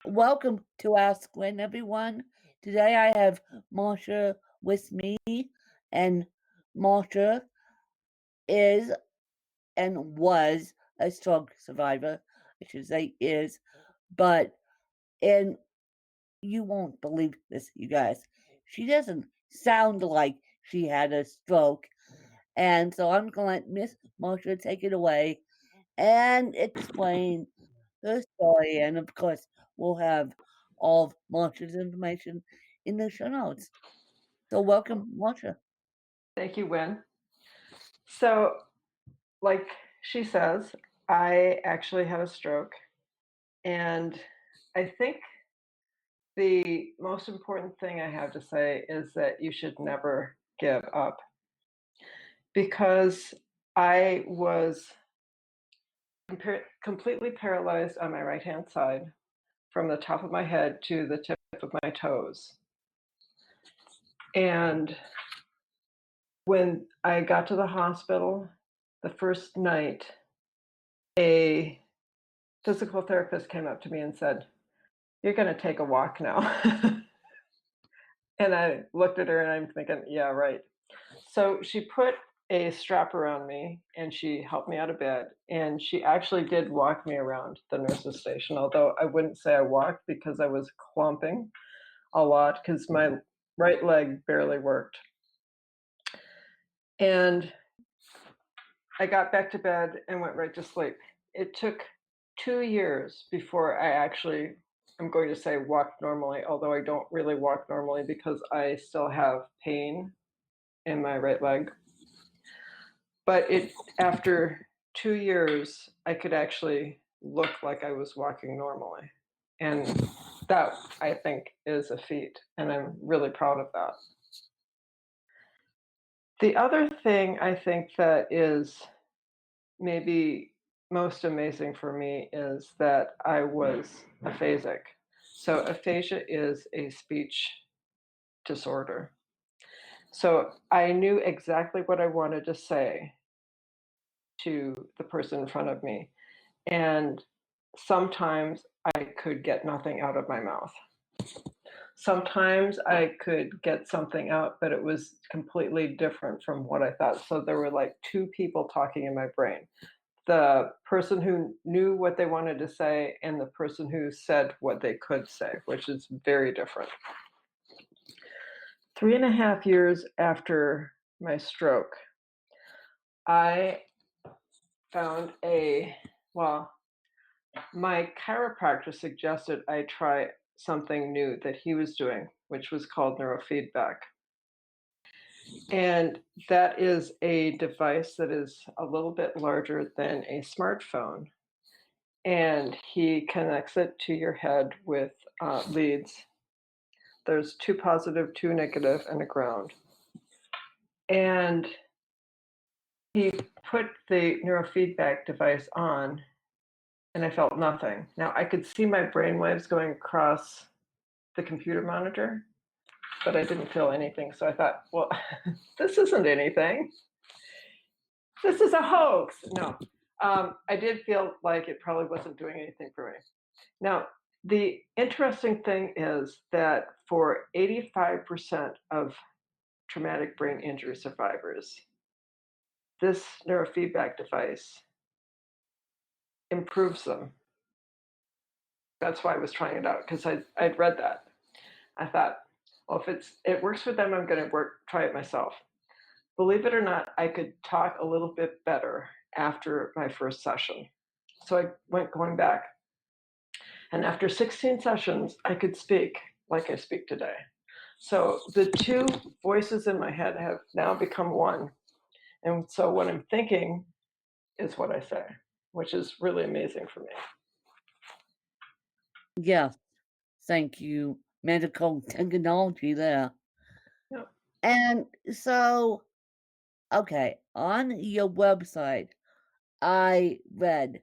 Welcome to Ask Gwen, everyone. Today I have Marcia with me, and Marcia is and was a stroke survivor. I should say is, but and you won't believe this, you guys. She doesn't sound like she had a stroke, and so I'm gonna let Miss Marcia take it away and explain her story. And of course, we'll have all of Marcia's information in the show notes. So welcome, Marcia. Thank you, Win. So, like she says, I actually had a stroke. And I think the most important thing I have to say is that you should never give up because I was completely paralyzed on my right hand side from the top of my head to the tip of my toes. And when I got to the hospital the first night, a physical therapist came up to me and said, "You're going to take a walk now." And I looked at her and I'm thinking, yeah, right. So she put a strap around me and she helped me out of bed. And she actually did walk me around the nurse's station, although I wouldn't say I walked because I was clumping a lot because my right leg barely worked. And I got back to bed and went right to sleep. It took 2 years before I actually, I'm going to say, walked normally, although I don't really walk normally because I still have pain in my right leg. But after 2 years, I could actually look like I was walking normally. And that, I think, is a feat. And I'm really proud of that. The other thing I think that is maybe most amazing for me is that I was aphasic. So aphasia is a speech disorder. So I knew exactly what I wanted to say to the person in front of me. And sometimes I could get nothing out of my mouth. Sometimes I could get something out, but it was completely different from what I thought. So there were like two people talking in my brain, the person who knew what they wanted to say and the person who said what they could say, which is very different. 3.5 years after my stroke, I found my chiropractor suggested I try something new that he was doing, which was called neurofeedback. And that is a device that is a little bit larger than a smartphone. And he connects it to your head with leads. There's two positive, two negative, and a ground. And he put the neurofeedback device on, and I felt nothing. Now I could see my brain waves going across the computer monitor, but I didn't feel anything. So I thought, well, this isn't anything. This is a hoax. No, I did feel like it probably wasn't doing anything for me. Now, the interesting thing is that for 85% of traumatic brain injury survivors, this neurofeedback device improves them. That's why I was trying it out, because I'd read that. I thought, well, if it works for them, I'm going to try it myself. Believe it or not, I could talk a little bit better after my first session. So I went going back. And after 16 sessions, I could speak like I speak today. So the two voices in my head have now become one. And so what I'm thinking is what I say, which is really amazing for me. Yes, thank you, medical technology there. Yeah. And so, okay, on your website, I read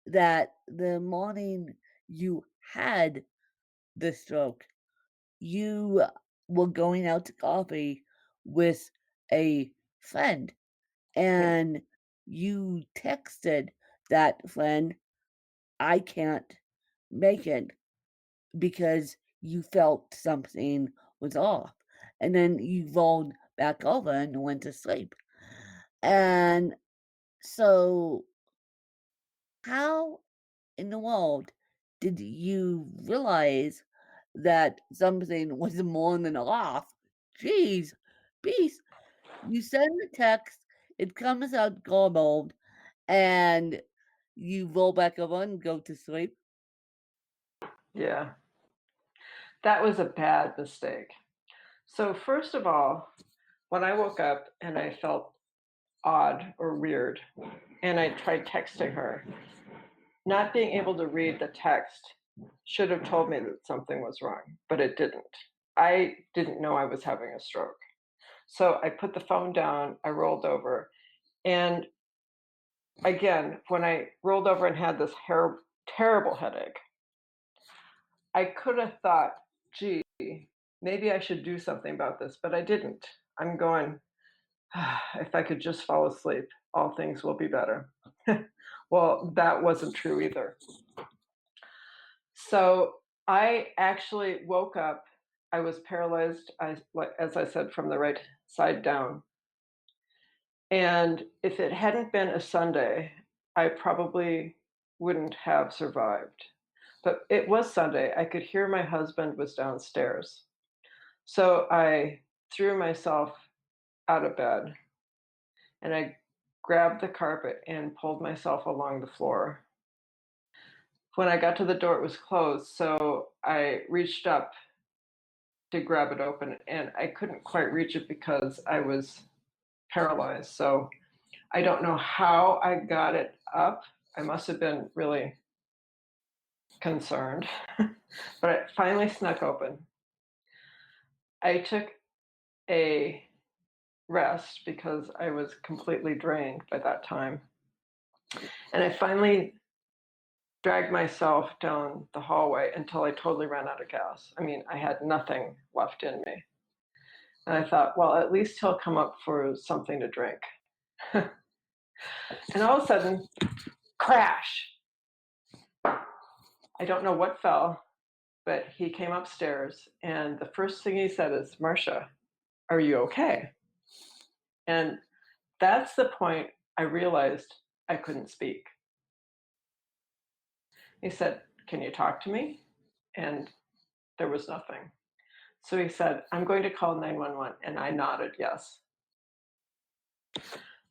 that the morning you had the stroke, you were going out to coffee with a friend Yeah. and you texted that friend, I can't make it. because you felt something was off. And then you rolled back over and went to sleep. And so, how in the world did you realize that something was more than off? Jeez, beast. You send a text, it comes out garbled, and you roll back over and go to sleep. Yeah, that was a bad mistake. So, first of all, when I woke up and I felt odd or weird, and I tried texting her, not being able to read the text should have told me that something was wrong, but it didn't. I didn't know I was having a stroke. So I put the phone down, I rolled over, and again, when I rolled over and had this terrible headache, I could have thought, gee, maybe I should do something about this, but I didn't. I'm going, if I could just fall asleep, all things will be better. Well, that wasn't true either. So I actually woke up. I was paralyzed, as I said, from the right side down. And if it hadn't been a Sunday, I probably wouldn't have survived. But it was Sunday. I could hear my husband was downstairs. So I threw myself out of bed and I grabbed the carpet and pulled myself along the floor. When I got to the door, it was closed. So I reached up to grab it open and I couldn't quite reach it because I was paralyzed. So I don't know how I got it up. I must have been really concerned, but it finally snuck open. I took a rest because I was completely drained by that time. And I finally dragged myself down the hallway until I totally ran out of gas. I mean, I had nothing left in me. And I thought, well, at least he'll come up for something to drink. And all of a sudden, crash! I don't know what fell, but he came upstairs. And the first thing he said is, Marcia, are you okay? And that's the point I realized I couldn't speak. He said, can you talk to me? And there was nothing. So he said, I'm going to call 911. And I nodded yes.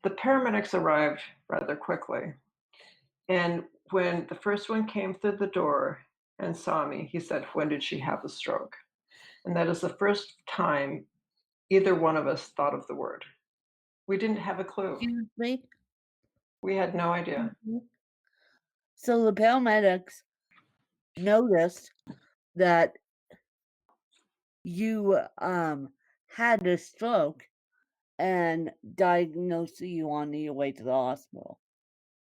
The paramedics arrived rather quickly. And when the first one came through the door and saw me, he said, when did she have the stroke? And that is the first time either one of us thought of the word. We didn't have a clue. Excuse me? We had no idea. So the paramedics noticed that you had a stroke and diagnosed you on your way to the hospital.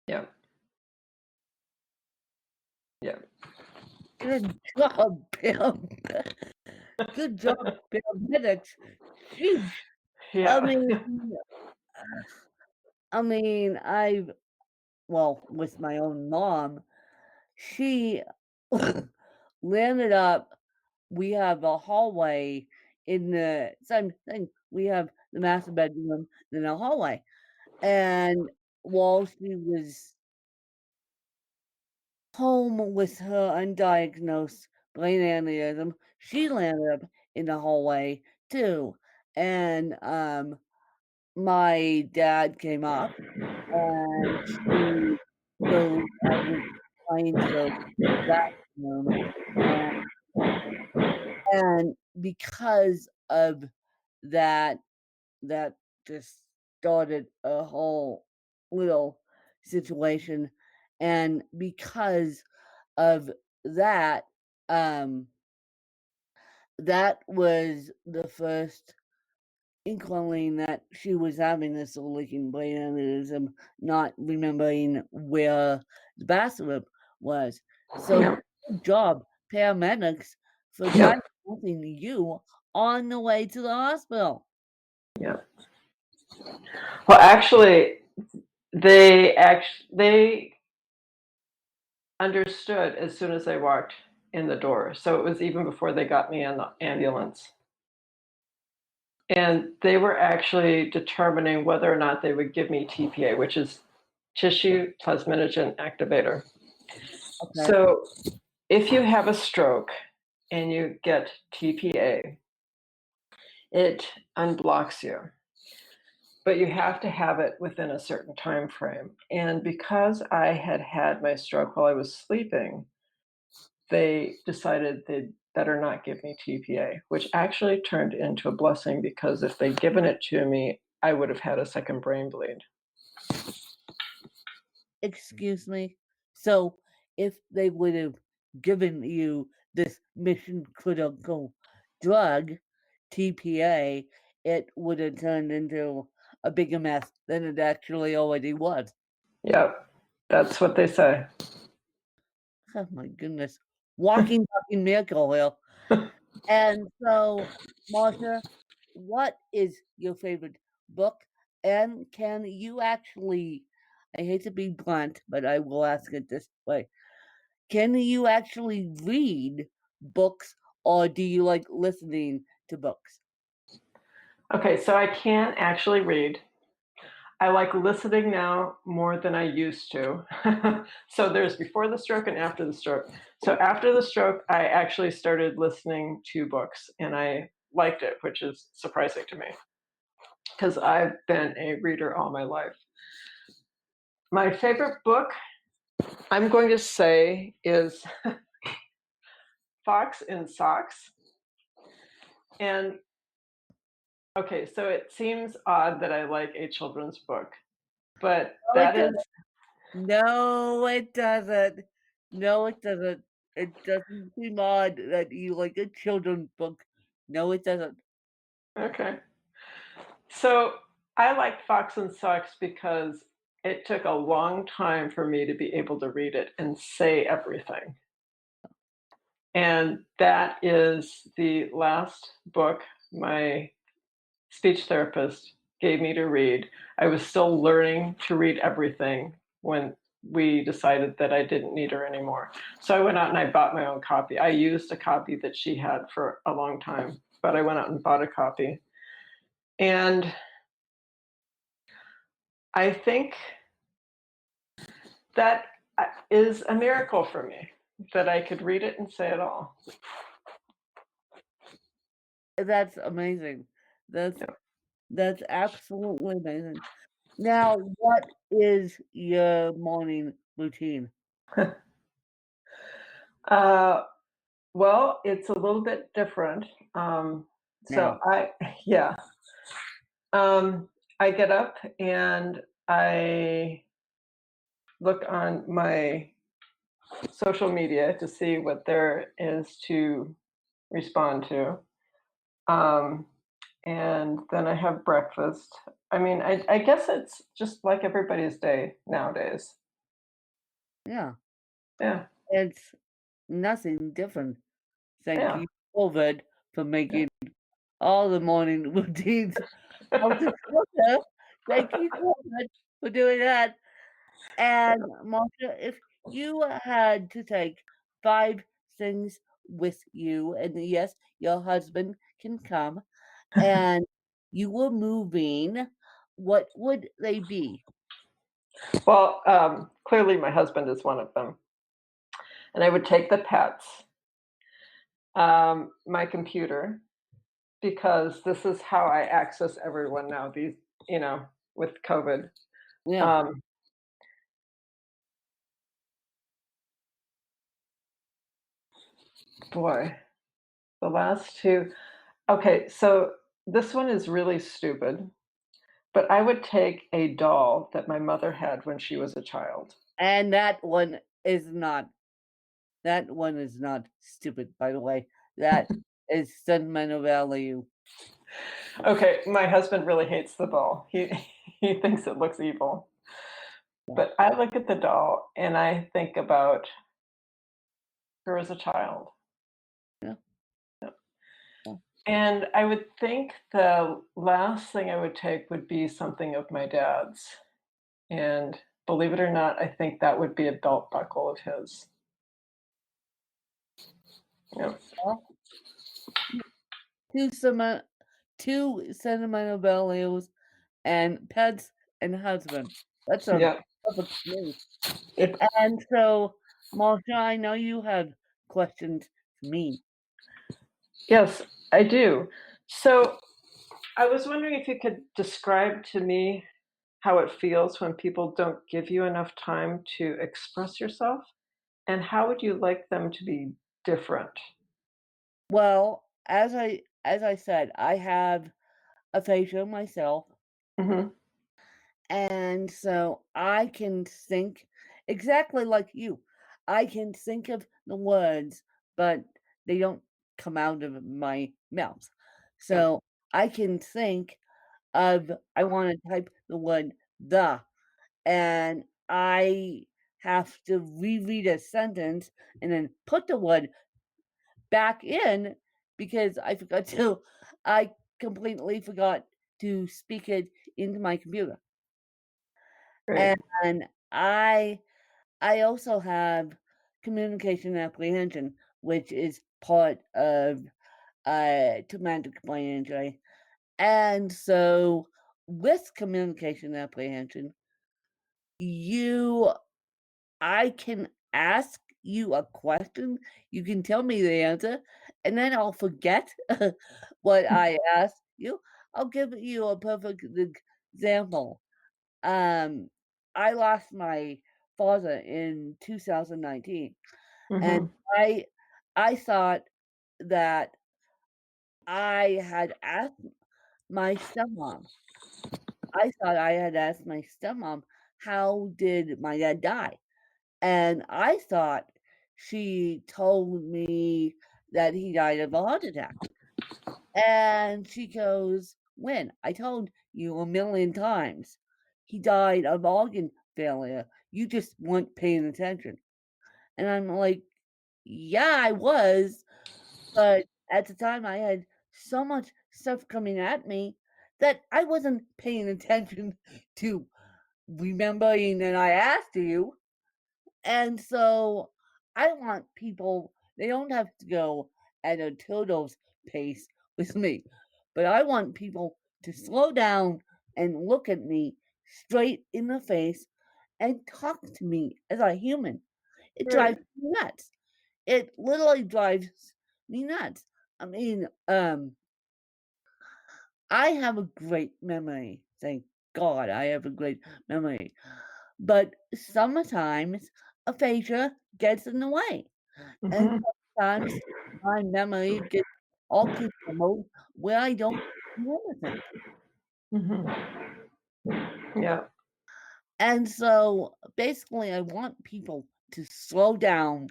Yeah. Yeah. Good job, good job, paramedics. Sheesh. Yeah. I mean, well, with my own mom, she landed up. We have a hallway in the same thing. We have the master bedroom, then a hallway. And while she was home with her undiagnosed brain aneurysm, she landed up in the hallway too. And my dad came up and she so I was trying to go to the bathroom and because of that that just started a whole little situation, and because of that, um, that was the first inkling that she was having this leaking brain aneurysm, not remembering where the bathroom was. So Yeah. good job, paramedics, for Yeah. diagnosing you on the way to the hospital. Yeah. Well, actually, they understood as soon as I walked in the door. So it was even before they got me in the ambulance. And they were actually determining whether or not they would give me TPA, which is tissue plasminogen activator. Okay. So if you have a stroke and you get TPA, it unblocks you, but you have to have it within a certain time frame. And because I had had my stroke while I was sleeping, they decided they'd better not give me TPA, which actually turned into a blessing because if they'd given it to me, I would have had a second brain bleed. Excuse me. So, if they would have given you this mission critical drug, TPA, it would have turned into a bigger mess than it actually already was. Yep, that's what they say. Oh my goodness. Walking fucking miracle here. And so, Marcia, what is your favorite book? And can you actually, I hate to be blunt, but I will ask it this way. Can you actually read books or do you like listening to books? Okay, so I can actually read. I like listening now more than I used to. So there's before the stroke and after the stroke. So after the stroke, I actually started listening to books and I liked it, which is surprising to me because I've been a reader all my life. My favorite book, I'm going to say, is Fox in Socks. And okay, so it seems odd that I like a children's book, but No, it that is doesn't. No, it doesn't. No, it doesn't. It doesn't seem odd that you like a children's book. No, it doesn't. okay. So I like Fox and Socks because it took a long time for me to be able to read it and say everything. And that is the last book my speech therapist gave me to read. I was still learning to read everything when we decided that I didn't need her anymore. So I went out and I bought my own copy. I used a copy that she had for a long time, but I went out and bought a copy. And I think that is a miracle for me that I could read it and say it all. That's amazing. That's Yeah. that's absolutely amazing. Now, what is your morning routine Uh, well, it's a little bit different. So now? I, yeah, I get up and I look on my social media to see what there is to respond to. Um, and then I have breakfast. I mean, I guess it's just like everybody's day nowadays. Yeah, Yeah, it's nothing different. Thank yeah. you, COVID, for Yeah. making all the morning routines out the filter. Thank you so much for doing that. And Marsha, if you had to take 5 things with you, and yes, your husband can come, and you were moving, what would they be? Well, clearly my husband is one of them, and I would take the pets, my computer, because this is how I access everyone now. These, you know, with COVID. Yeah, Um, boy, the last two. Okay, so this one is really stupid, but I would take a doll that my mother had when she was a child. and that one is not stupid, by the way. That is sentimental value. Okay, my husband really hates the doll. He he thinks it looks evil. Yeah, But I look at the doll and I think about her as a child. yeah, yeah. And I would think the last thing I would take would be something of my dad's. And believe it or not, I think that would be a belt buckle of his. Yeah. Well, two, semi- two sentimental values and pets and husband. That sounds Yeah. perfect to me. It, And so, Marsha, I know you have questions for me. yes, I do. So I was wondering if you could describe to me how it feels when people don't give you enough time to express yourself, and how would you like them to be different? Well, as I said, I have aphasia myself, Mhm. and so I can think exactly like you. I can think of the words, but they don't come out of my mouth. Yeah. So I can think of I want to type the word the, and I have to reread a sentence and then put the word back in because I completely forgot to speak it into my computer. Right. And I also have communication apprehension, which is part of traumatic brain injury. And so with communication apprehension, you I can ask you a question, you can tell me the answer, and then I'll forget what I asked you. I'll give you a perfect example. Um, I lost my father in 2019, and Mhm. I I thought that I had asked my stepmom. I thought I had asked my stepmom, "How did my dad die?" And I thought she told me that he died of a heart attack. And she goes, "When? I told you a million times. He died of organ failure. You just weren't paying attention." And I'm like, "Yeah, I was." But at the time, I had so much stuff coming at me that I wasn't paying attention to remembering that I asked you. And so I want people, they don't have to go at a turtle's pace with me, but I want people to slow down and look at me straight in the face and talk to me as a human. It drives Right. me nuts. It literally drives me nuts. I mean, I have a great memory. Thank God I have a great memory. But sometimes aphasia gets in the way. And Mhm. sometimes my memory gets all kinds of mode where I don't remember things. Mhm. Yeah. And so basically, I want people to slow down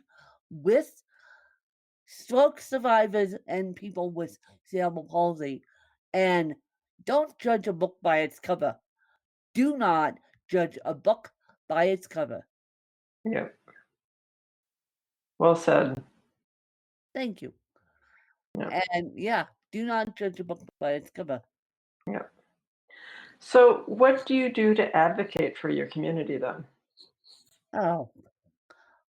with stroke survivors and people with cerebral palsy and don't judge a book by its cover. Do not judge a book by its cover. Yeah. Well said. Thank you. Yeah. And yeah, do not judge a book by its cover. Yeah. So, what do you do to advocate for your community then? Oh,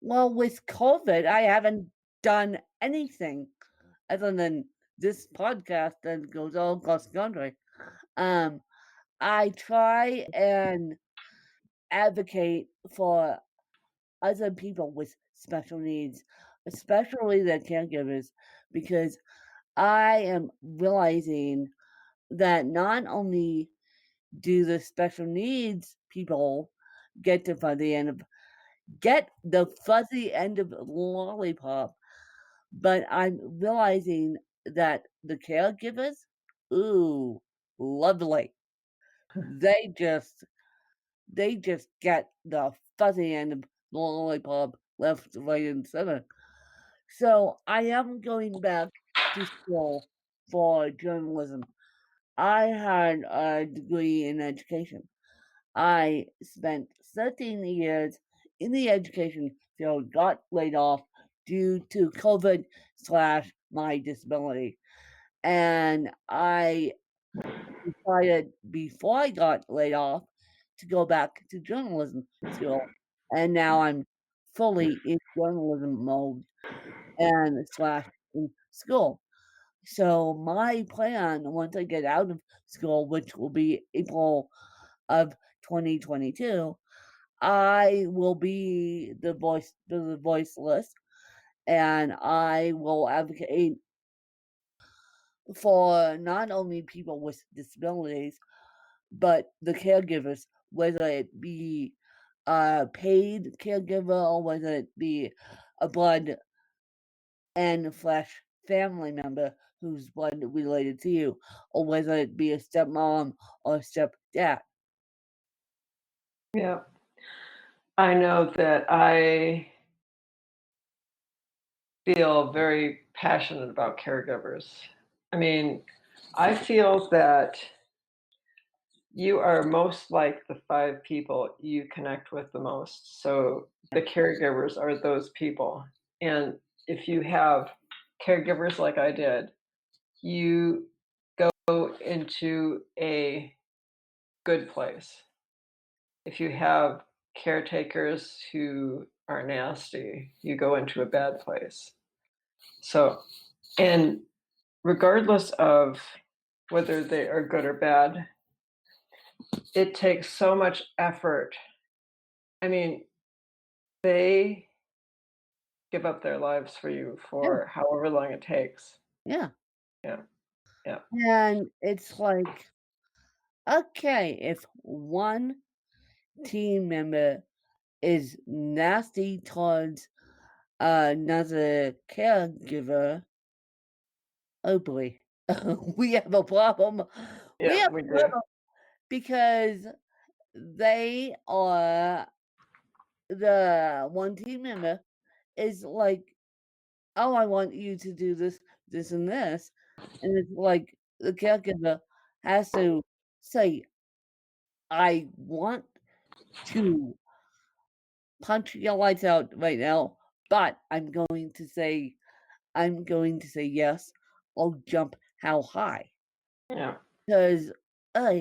well, with COVID, I haven't done anything other than this podcast that goes all across the country. Um, I try and advocate for other people with special needs, especially the caregivers, because I am realizing that not only do the special needs people get the fuzzy end of the lollipop, but I'm realizing that the caregivers, ooh, lovely. They just they just get the fuzzy end of the lollipop left, right, and center. So I am going back to school for journalism. I had a degree in education. I spent 13 years in the education field, got laid off due to COVID slash my disability. And I decided before I got laid off to go back to journalism school. And now I'm fully in journalism mode and slash school. So my plan once I get out of school, which will be April of 2022, I will be the voiceless, and I will advocate for not only people with disabilities, but the caregivers, whether it be a paid caregiver or whether it be a blood and flesh family member who's blood related to you, or whether it be a stepmom or a stepdad. Yeah. I know that I feel very passionate about caregivers. I mean, I feel that you are most like the 5 people you connect with the most, so the caregivers are those people, and if you have caregivers like I did, you go into a good place. If you have caretakers who are nasty, you go into a bad place. So and regardless of whether they are good or bad, it takes so much effort. I mean, they give up their lives for you Yeah, for however long it takes. yeah. Yeah, yeah, And it's like, okay, if one team member is nasty towards another caregiver, oh boy, we have a problem. We yeah, have we a do. problem because they are the one team member is like, oh, I want you to do this, this, and this. And it's like the caregiver has to say, I want to punch your lights out right now, but I'm going to say yes. I'll jump how high. Yeah, Because, uh,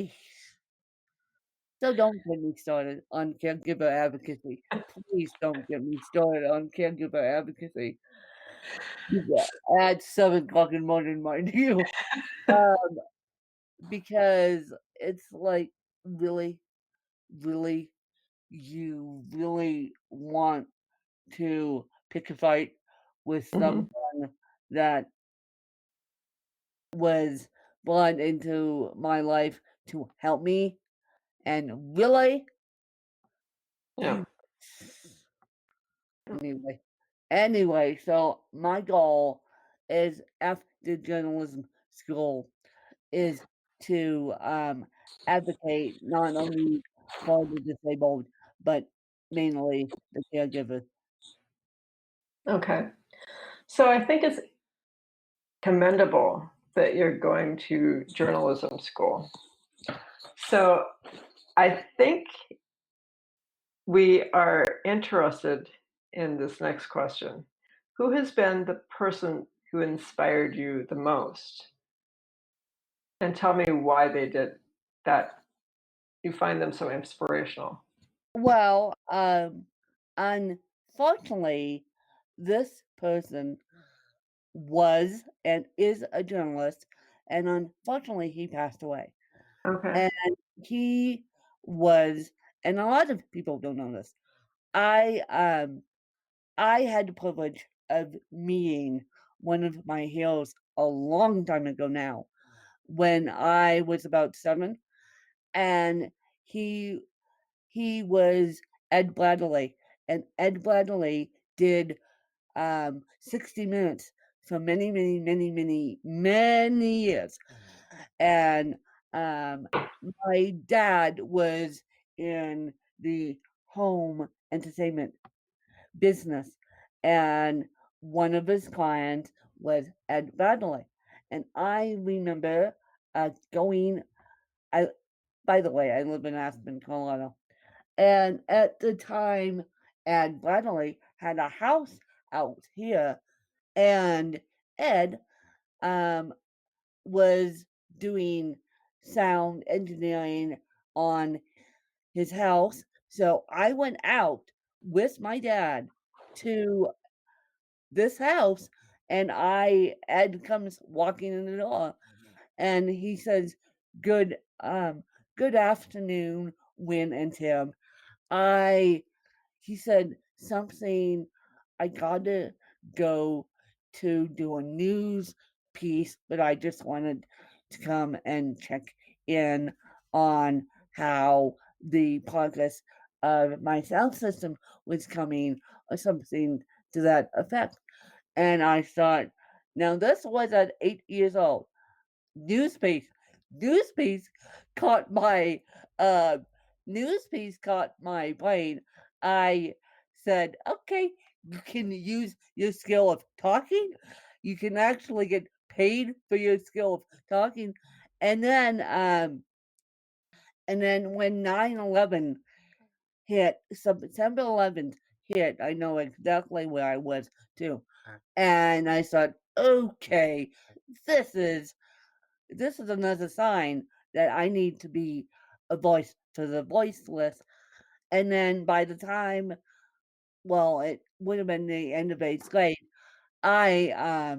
so don't get me started on caregiver advocacy. Please don't get me started on caregiver advocacy. Yeah, at 7 o'clock in the morning, mind you. Um, because it's like, really, really, you really want to pick a fight with mhm, someone that was brought into my life to help me, and really, yeah, you anyway. Anyway, so my goal is after journalism school is to advocate not only for the disabled, but mainly the caregivers. okay. So I think it's commendable that you're going to journalism school. So I think we are interested in this next question. Who has been the person who inspired you the most? And tell me why they did that. You find them so inspirational. Well, unfortunately, this person was and is a journalist, and unfortunately, he passed away. Okay. And he was, and a lot of people don't know this. I I had the privilege of meeting one of my heroes a long time ago now, when I was about 7, and he he was Ed Bradley, and Ed Bradley did 60 Minutes for many, many, many, many, many years. And um, my dad was in the home entertainment business, and one of his clients was Ed Bradley. And I remember going. I by the way, I live in Aspen, Colorado, and at the time, Ed Bradley had a house out here, and Ed um, was doing sound engineering on his house. So I went out with my dad to this house, and Ed comes walking in the door, and he says, "Good, good afternoon, Win and Tim. I," he said something, "I gotta go to do a news piece, but I just wanted to come and check in on how the progress of my sound system was coming," or something to that effect. And I thought, now this was at 8 years old. Newspace, Newspace caught my uh, Newspace caught my brain. I said, "Okay, you can use your skill of talking. You can actually get paid for your skill of talking." And then, when 9/11 hit, September 11th hit, I know exactly where I was too. And I thought, okay, this is another sign that I need to be a voice for the voiceless. And then by the time, well, it would have been the end of 8th grade, I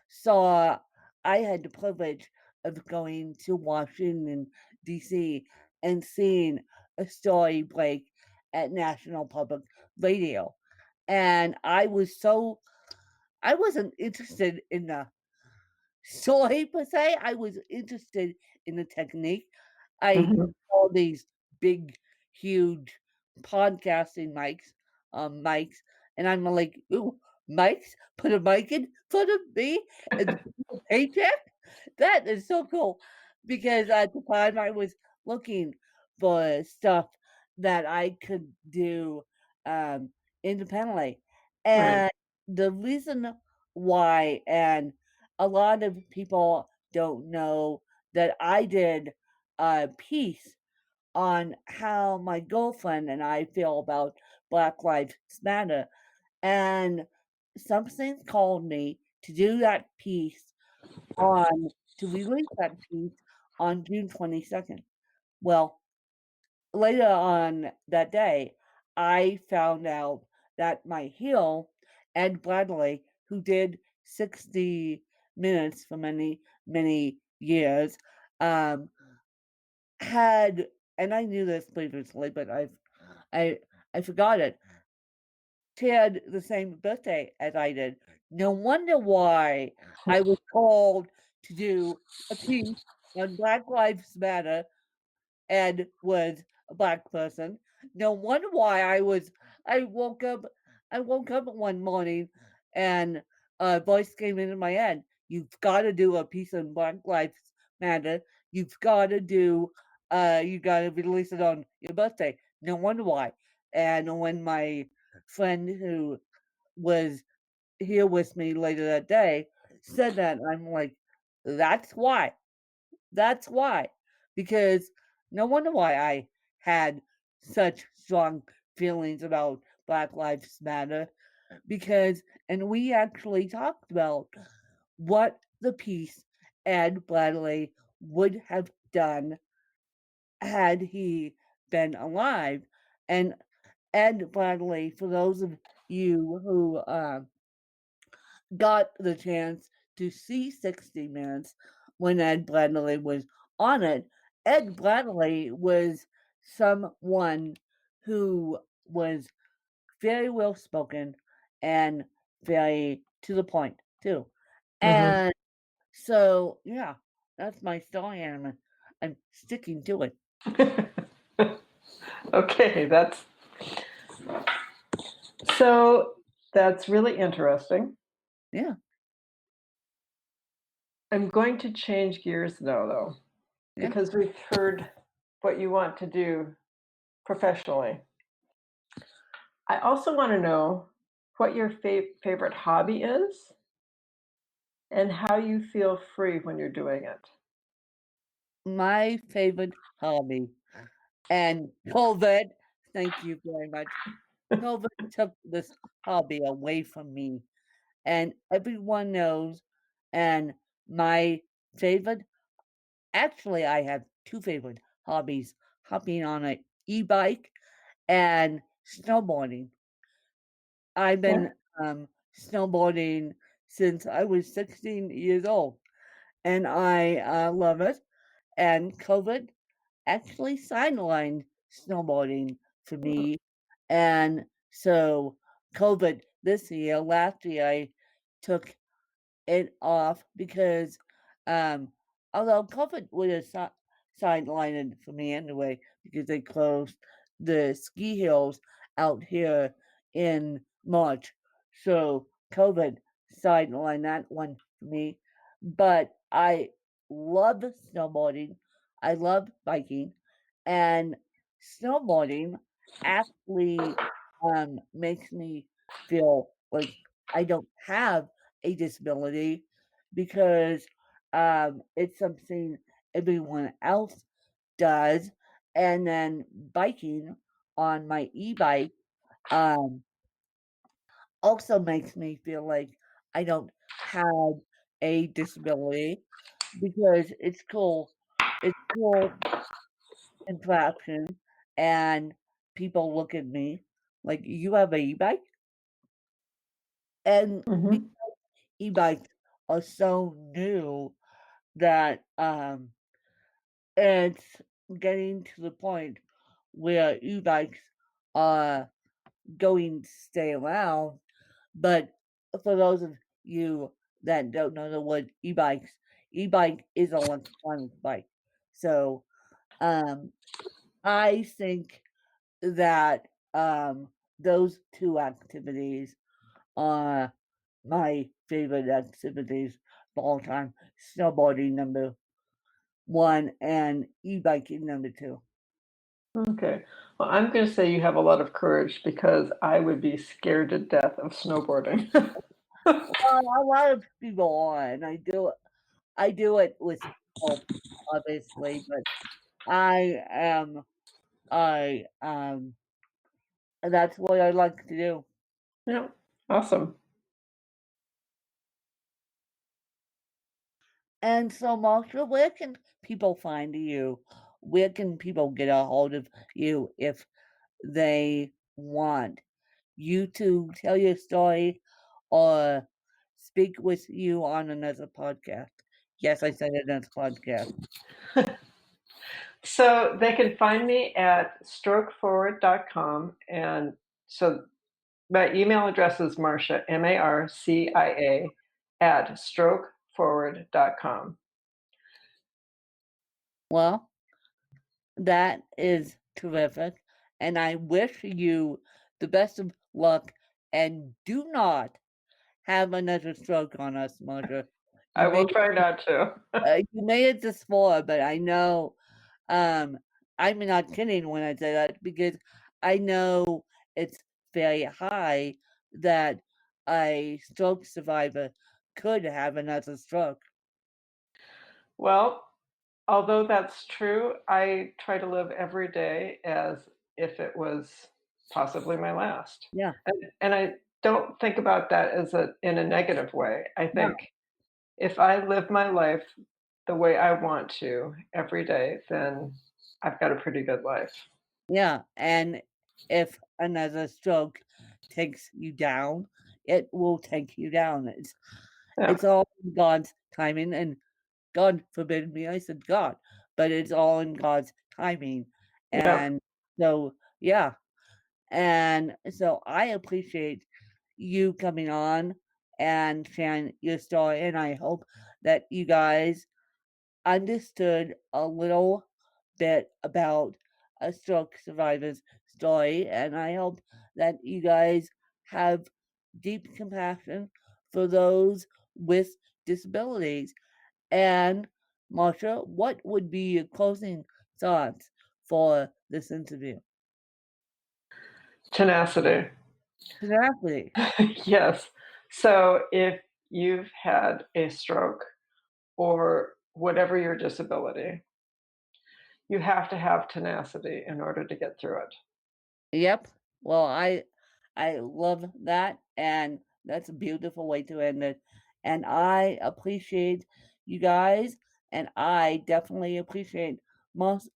saw I had the privilege of going to Washington D.C. and seeing a story break at National Public Radio. And I wasn't interested in the story per se. I was interested in the technique. I Mhm. saw these big, huge podcasting mics, and I'm like, "Ooh, mics! Put a mic in front of me and a paycheck? That is so cool!" Because at the time I was looking for stuff that I could do um, independently, Right. and the reason why, and a lot of people don't know that I did a piece on how my girlfriend and I feel about Black Lives Matter. And something called me to do that piece on, to release that piece on June 22nd. Well, later on that day, I found out that my heel, Ed Bradley, who did 60 Minutes for many, many years, um, had, and I knew this previously, but I I forgot it. She had the same birthday as I did. No wonder why I was called to do a piece on Black Lives Matter. Ed was a black person. No wonder why I woke up I woke up one morning and a voice came into my head. You've got to do a piece on Black Lives Matter. You've got to do you got to release it on your birthday. No wonder why. And when my friend who was here with me later that day said that, I'm like, that's why. That's why. Because no wonder why I had such strong feelings about Black Lives Matter. Because, and we actually talked about what the piece Ed Bradley would have done had he been alive. And Ed Bradley, for those of you who got the chance to see 60 Minutes when Ed Bradley was on it, Ed Bradley was someone who was very well spoken and very to the point too. Mhm. And so yeah, that's my story, and I'm sticking to it. Okay, so that's really interesting. Yeah, I'm going to change gears now, though, yeah. because we've heard what you want to do professionally. I also want to know what your favorite hobby is and how you feel free when you're doing it. My favorite hobby, and COVID, thank you very much. COVID took this hobby away from me, and everyone knows. And my favorite, actually, I have two favorite hobbies: hopping on an e-bike and snowboarding. I've Yeah. been snowboarding since I was 16 years old, and I love it. And COVID actually sidelined snowboarding for me. And so, COVID this year, last year, I took it off because, um, although COVID would have sidelined it for me anyway, because they closed the ski hills out here in March. So COVID sidelined that one for me. But I love snowboarding. I love biking, and snowboarding actually makes me feel like I don't have a disability because it's something everyone else does. And then biking on my e-bike um, also makes me feel like I don't have a disability because it's cool. It's cool interaction, and people look at me like, you have a e-bike? And the Mhm. e-bikes are so new that it's getting to the point where e-bikes are going to stay around. But for those of you that don't know the word e-bikes, e-bike is an electronic bike. So um, I think that those two activities are my favorite activities of all time. Snowboarding number one and e-biking number two. Okay. Well, I'm gonna say you have a lot of courage because I would be scared to death of snowboarding. Well, a lot of people are, and I do it with help, obviously, but I am I that's what I like to do. Yeah. Awesome. And so, Marcia, where can people find you? Where can people get a hold of you if they want you to tell your story or speak with you on another podcast? Yes, I said another podcast. So they can find me at strokeforward.com. And so my email address is Marcia, Marcia, at strokeforward.com. Well, that is terrific, and I wish you the best of luck, and do not have another stroke on us, Marcia. You I will made try not to. you made it this far, but I know um, I'm not kidding when I say that because I know it's very high that a stroke survivor could have another stroke. Well, although that's true, I try to live every day as if it was possibly my last. Yeah, And I don't think about that as in a negative way. I no, think if I live my life the way I want to every day, then I've got a pretty good life. yeah, and if another stroke takes you down, it will take you down. Yeah. It's all in God's timing, and God forbid me, I said God, but it's all in God's timing. Yep. And so, yeah. And so I appreciate you coming on and sharing your story. And I hope that you guys understood a little bit about a stroke survivor's story. And I hope that you guys have deep compassion for those with disabilities. And Marsha, what would be your closing thoughts for this interview? Tenacity. Exactly. Yes. So if you've had a stroke or whatever your disability, you have to have tenacity in order to get through it. Yep. Well, I love that, and that's a beautiful way to end it. And I appreciate you guys, and I definitely appreciate Mas-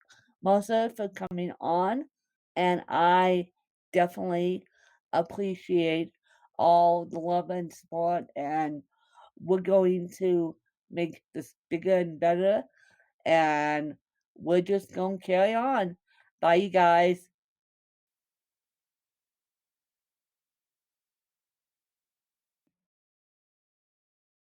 Masa for coming on, and I definitely appreciate all the love and support and we're going to make this bigger and better, and we're just gonna carry on. Bye, you guys.